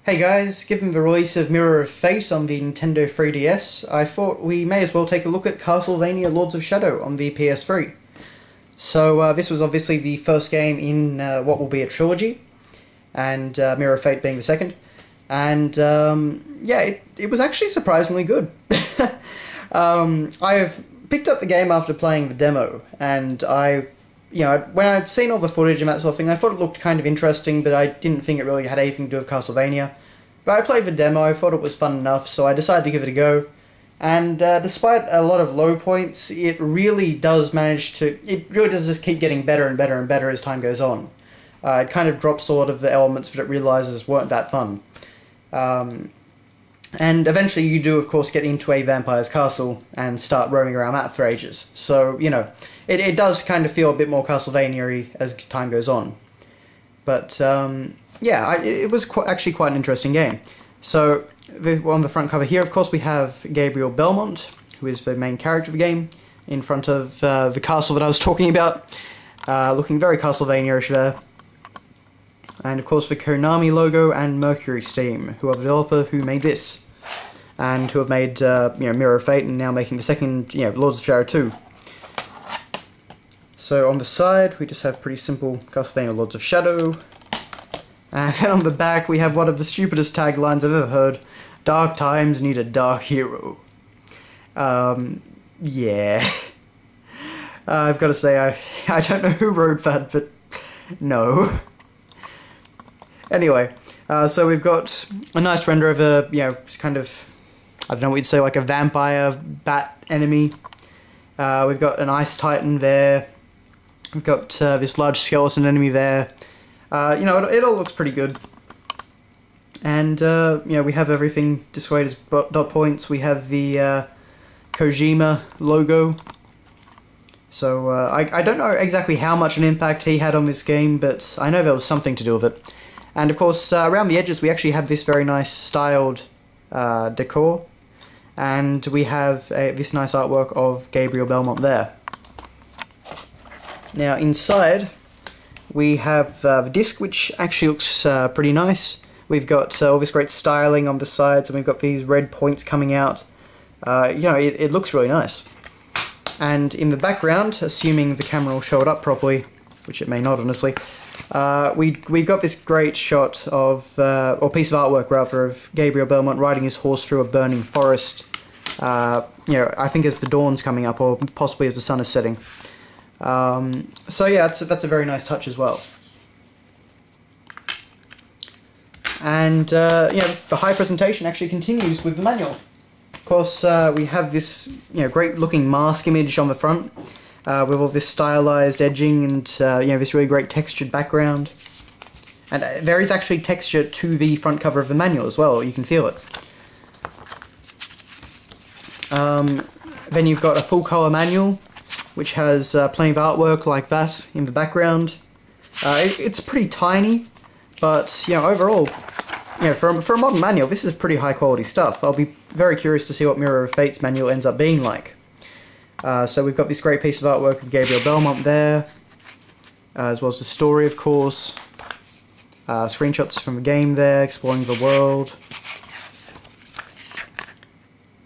Hey guys, given the release of Mirror of Fate on the Nintendo 3DS, I thought we may as well take a look at Castlevania Lords of Shadow on the PS3. So this was obviously the first game in what will be a trilogy, and Mirror of Fate being the second. And yeah, it was actually surprisingly good. I have picked up the game after playing the demo, and when I'd seen all the footage and that sort of thing, I thought it looked kind of interesting, but I didn't think it really had anything to do with Castlevania. But I played the demo, I thought it was fun enough, so I decided to give it a go. And despite a lot of low points, it really does just keep getting better and better and better as time goes on. It kind of drops a lot of the elements that it realizes weren't that fun. And eventually you do, of course, get into a vampire's castle and start roaming around that for ages. So, it does kind of feel a bit more Castlevania-y as time goes on. But, yeah, it was actually quite an interesting game. So, on the front cover here, of course, we have Gabriel Belmont, who is the main character of the game, in front of the castle that I was talking about, looking very Castlevania-ish there. And, of course, the Konami logo and Mercury Steam, who are the developer who made this. And who have made, Mirror of Fate, and now making the second, Lords of Shadow 2. So on the side, we just have pretty simple Castlevania Lords of Shadow. And then on the back, we have one of the stupidest taglines I've ever heard. Dark times need a dark hero. Yeah. I've got to say, I don't know who wrote that, but no. Anyway, so we've got a nice render of a, kind of, I don't know what you'd say, like a vampire bat enemy. We've got an ice titan there. We've got this large skeleton enemy there. It all looks pretty good. And, we have everything displayed as dot points. We have the Kojima logo. So, I don't know exactly how much an impact he had on this game, but I know there was something to do with it. And, of course, around the edges we actually have this very nice styled decor. And we have this nice artwork of Gabriel Belmont there. Now inside we have the disc, which actually looks pretty nice. We've got all this great styling on the sides, and we've got these red points coming out. It looks really nice. And in the background, assuming the camera will show it up properly, which it may not honestly, we've got this great shot of, or piece of artwork rather, of Gabriel Belmont riding his horse through a burning forest. I think as the dawn's coming up, or possibly as the sun is setting. So yeah, that's a very nice touch as well. And the high presentation actually continues with the manual. Of course, we have this great looking mask image on the front. With all this stylized edging and this really great textured background. And there is actually texture to the front cover of the manual as well, you can feel it. Then you've got a full colour manual, which has plenty of artwork like that in the background. It's pretty tiny, but overall, for a modern manual, this is pretty high quality stuff. I'll be very curious to see what Mirror of Fate's manual ends up being like. So we've got this great piece of artwork of Gabriel Belmont there, as well as the story, of course. Screenshots from the game there, exploring the world.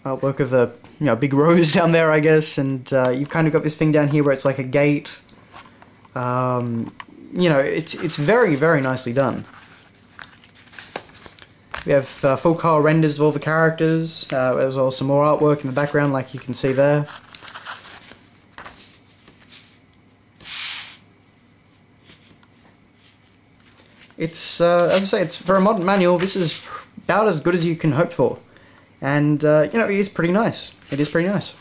Artwork of the big rose down there, I guess, and you've kind of got this thing down here where it's like a gate. It's very, very nicely done. We have full color renders of all the characters, as well as some more artwork in the background, like you can see there. It's, as I say, it's for a modern manual, this is about as good as you can hope for. And, it is pretty nice. It is pretty nice.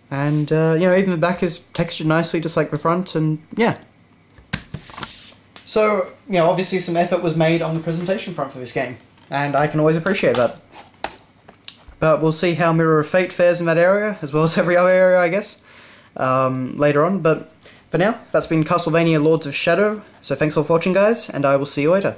And, even the back is textured nicely, just like the front, and, yeah. So, obviously some effort was made on the presentation front for this game, and I can always appreciate that. But we'll see how Mirror of Fate fares in that area, as well as every other area, I guess, later on, but for now, that's been Castlevania Lords of Shadow, so thanks all for watching guys, and I will see you later.